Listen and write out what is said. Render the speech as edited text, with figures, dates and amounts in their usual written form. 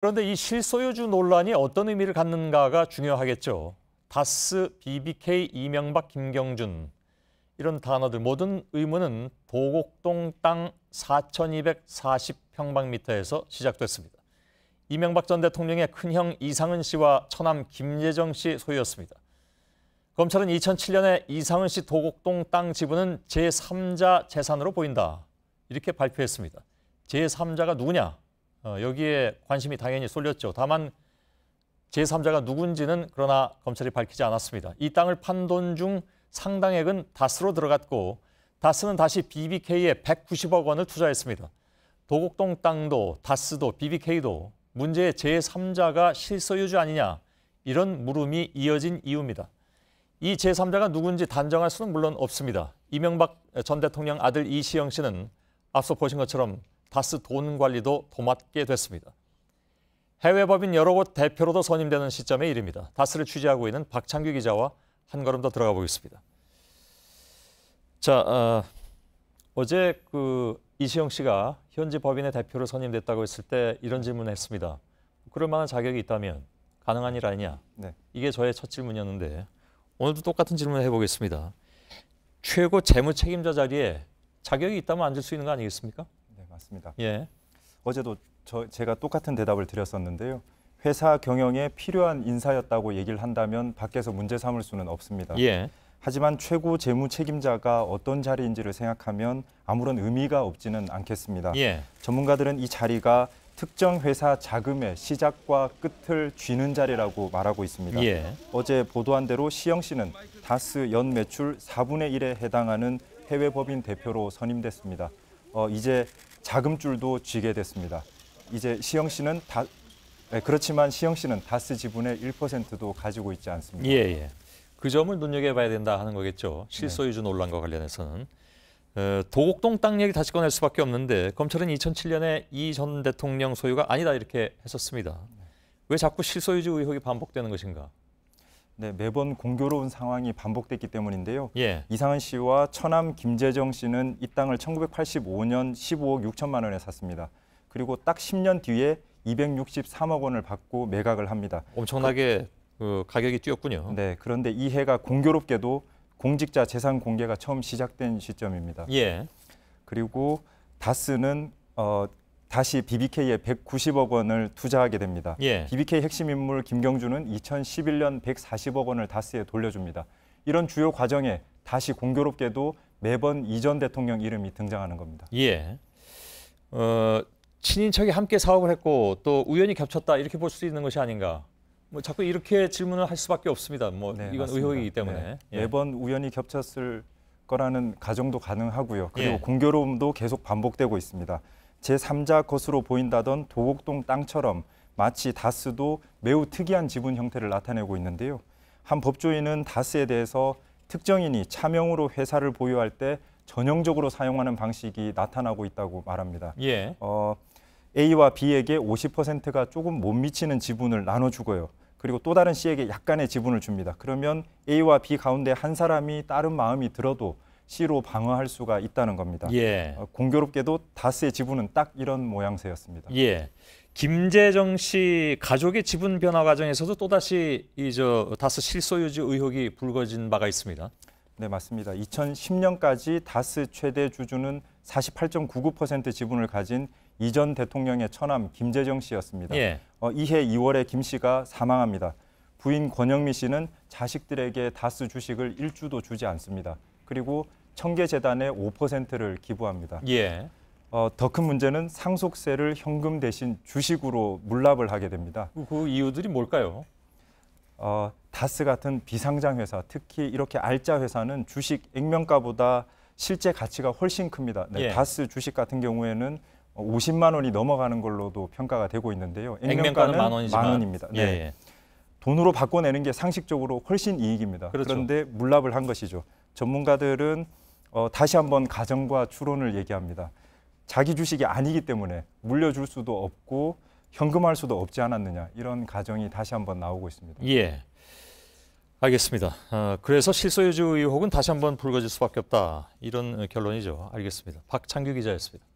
그런데 이 실소유주 논란이 어떤 의미를 갖는가가 중요하겠죠. 다스, BBK, 이명박, 김경준 이런 단어들 모든 의문은 도곡동 땅 4,240평방미터에서 시작됐습니다. 이명박 전 대통령의 큰형 이상은 씨와 처남 김재정 씨 소유였습니다. 검찰은 2007년에 이상은 씨 도곡동 땅 지분은 제3자 재산으로 보인다. 이렇게 발표했습니다. 제3자가 누구냐? 여기에 관심이 당연히 쏠렸죠. 다만 제3자가 누군지는 그러나 검찰이 밝히지 않았습니다. 이 땅을 판 돈 중 상당액은 다스로 들어갔고 다스는 다시 BBK에 190억 원을 투자했습니다. 도곡동 땅도 다스도 BBK도 문제의 제3자가 실소유주 아니냐 이런 물음이 이어진 이유입니다. 이 제3자가 누군지 단정할 수는 물론 없습니다. 이명박 전 대통령 아들 이시영 씨는 앞서 보신 것처럼 다스 돈 관리도 도맡게 됐습니다. 해외 법인 여러 곳 대표로도 선임되는 시점의 일입니다. 다스를 취재하고 있는 박창규 기자와 한 걸음 더 들어가 보겠습니다. 자, 어제 이시영 씨가 현지 법인의 대표로 선임됐다고 했을 때 이런 질문을 했습니다. 그럴 만한 자격이 있다면 가능한 일 아니냐? 네. 이게 저의 첫 질문이었는데 오늘도 똑같은 질문을 해보겠습니다. 최고 재무 책임자 자리에 자격이 있다면 앉을 수 있는 거 아니겠습니까? 네, 맞습니다. 예. 어제도 제가 똑같은 대답을 드렸었는데요. 회사 경영에 필요한 인사였다고 얘기를 한다면 밖에서 문제 삼을 수는 없습니다. 예. 하지만 최고 재무 책임자가 어떤 자리인지를 생각하면 아무런 의미가 없지는 않겠습니다. 예. 전문가들은 이 자리가 특정 회사 자금의 시작과 끝을 쥐는 자리라고 말하고 있습니다. 예. 어제 보도한 대로 시영 씨는 다스 연 매출 4분의 1에 해당하는 해외 법인 대표로 선임됐습니다. 이제 자금줄도 쥐게 됐습니다. 이제 시영 씨는 그렇지만 시영 씨는 다스 지분의 1%도 가지고 있지 않습니다. 예, 예. 그 점을 눈여겨봐야 된다 하는 거겠죠. 실소유주 논란과 관련해서는. 도곡동 땅 얘기 다시 꺼낼 수밖에 없는데 검찰은 2007년에 이 전 대통령 소유가 아니다 이렇게 했었습니다. 왜 자꾸 실소유주 의혹이 반복되는 것인가? 네, 매번 공교로운 상황이 반복됐기 때문인데요. 예. 이상은 씨와 처남 김재정 씨는 이 땅을 1985년 15억 6천만 원에 샀습니다. 그리고 딱 10년 뒤에 263억 원을 받고 매각을 합니다. 엄청나게 가격이 뛰었군요. 네, 그런데 이 해가 공교롭게도 공직자 재산 공개가 처음 시작된 시점입니다. 예. 그리고 다스는 다시 BBK에 190억 원을 투자하게 됩니다. 예. BBK 핵심 인물 김경준은 2011년 140억 원을 다스에 돌려줍니다. 이런 주요 과정에 다시 공교롭게도 매번 이 전 대통령 이름이 등장하는 겁니다. 예. 친인척이 함께 사업을 했고 또 우연히 겹쳤다 이렇게 볼 수 있는 것이 아닌가? 뭐 자꾸 이렇게 질문을 할 수밖에 없습니다. 뭐 네, 이건 맞습니다. 의혹이기 때문에. 네. 예. 매번 우연히 겹쳤을 거라는 가정도 가능하고요. 그리고 예. 공교로움도 계속 반복되고 있습니다. 제3자 것으로 보인다던 도곡동 땅처럼 마치 다스도 매우 특이한 지분 형태를 나타내고 있는데요. 한 법조인은 다스에 대해서 특정인이 차명으로 회사를 보유할 때 전형적으로 사용하는 방식이 나타나고 있다고 말합니다. 예. A와 B에게 50%가 조금 못 미치는 지분을 나눠주고요. 그리고 또 다른 C에게 약간의 지분을 줍니다. 그러면 A와 B 가운데 한 사람이 다른 마음이 들어도 C로 방어할 수가 있다는 겁니다. 예. 공교롭게도 다스의 지분은 딱 이런 모양새였습니다. 예. 김재정 씨 가족의 지분 변화 과정에서도 또다시 다스 실소유주 의혹이 불거진 바가 있습니다. 네, 맞습니다. 2010년까지 다스 최대 주주는 48.99% 지분을 가진 이 전 대통령의 처남 김재정 씨였습니다. 예. 이해 2월에 김 씨가 사망합니다. 부인 권영미 씨는 자식들에게 다스 주식을 1주도 주지 않습니다. 그리고 청계재단에 5%를 기부합니다. 예. 더 큰 문제는 상속세를 현금 대신 주식으로 물납을 하게 됩니다. 그 이유들이 뭘까요? 다스 같은 비상장 회사, 특히 이렇게 알짜 회사는 주식 액면가보다 실제 가치가 훨씬 큽니다. 네, 예. 다스 주식 같은 경우에는 50만 원이 넘어가는 걸로도 평가가 되고 있는데요. 액면가는 만 원이지만. 만 원입니다. 네. 예. 돈으로 바꿔내는 게 상식적으로 훨씬 이익입니다. 그렇죠. 그런데 물납을 한 것이죠. 전문가들은 다시 한번 가정과 추론을 얘기합니다. 자기 주식이 아니기 때문에 물려줄 수도 없고 현금화할 수도 없지 않았느냐 이런 가정이 다시 한번 나오고 있습니다. 예. 알겠습니다. 그래서 실소유주 의혹은 다시 한번 불거질 수밖에 없다. 이런 결론이죠. 알겠습니다. 박창규 기자였습니다.